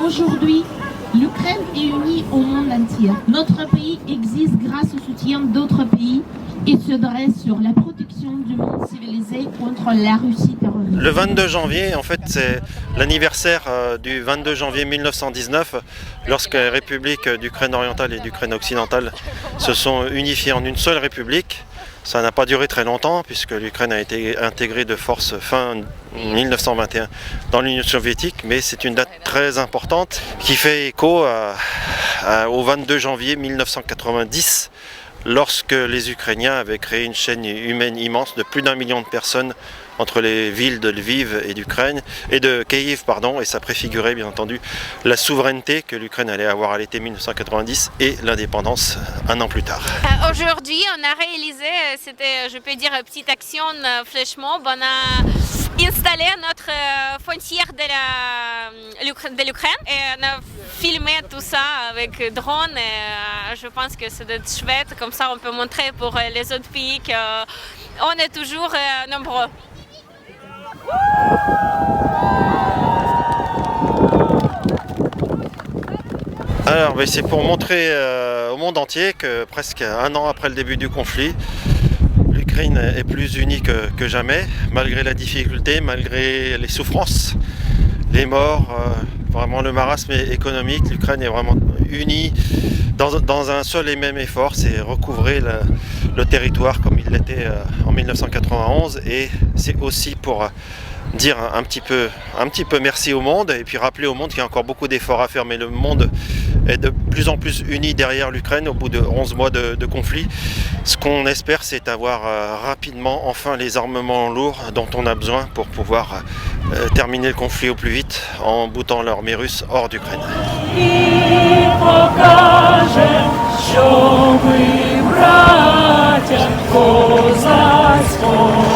Aujourd'hui, l'Ukraine est unie au monde entier. Notre pays existe grâce au soutien d'autres pays et se dresse sur la protection du monde civilisé contre la Russie terroriste. Le 22 janvier, en fait, c'est l'anniversaire du 22 janvier 1919, lorsque les républiques d'Ukraine orientale et d'Ukraine occidentale se sont unifiées en une seule république. Ça n'a pas duré très longtemps, puisque l'Ukraine a été intégrée de force fin 1921 dans l'Union soviétique, mais c'est une date très importante qui fait écho au 22 janvier 1990, lorsque les Ukrainiens avaient créé une chaîne humaine immense de plus d'1 million de personnes entre les villes de Lviv et d'Ukraine et de Kiev, et ça préfigurait bien entendu la souveraineté que l'Ukraine allait avoir à l'été 1990 et l'indépendance un an plus tard. Aujourd'hui, on a réalisé, c'était, je peux dire, une petite action flèchement. On a installé notre frontière de l'Ukraine et on a filmé tout ça avec drone. Et, je pense que c'est chouette, comme ça on peut montrer pour les autres pays qu'on est toujours nombreux. Alors, c'est pour montrer au monde entier que presque un an après le début du conflit, l'Ukraine est plus unie que jamais, malgré la difficulté, malgré les souffrances, les morts, vraiment le marasme économique. L'Ukraine est vraiment unie dans un seul et même effort, c'est recouvrer le territoire comme il l'était en 1991, et c'est aussi pour dire un petit peu merci au monde et puis rappeler au monde qu'il y a encore beaucoup d'efforts à faire, mais le monde est de plus en plus uni derrière l'Ukraine au bout de 11 mois de conflit. Ce qu'on espère, c'est avoir rapidement enfin les armements lourds dont on a besoin pour pouvoir terminer le conflit au plus vite en boutant l'armée russe hors d'Ukraine. Що ми, браття, козацького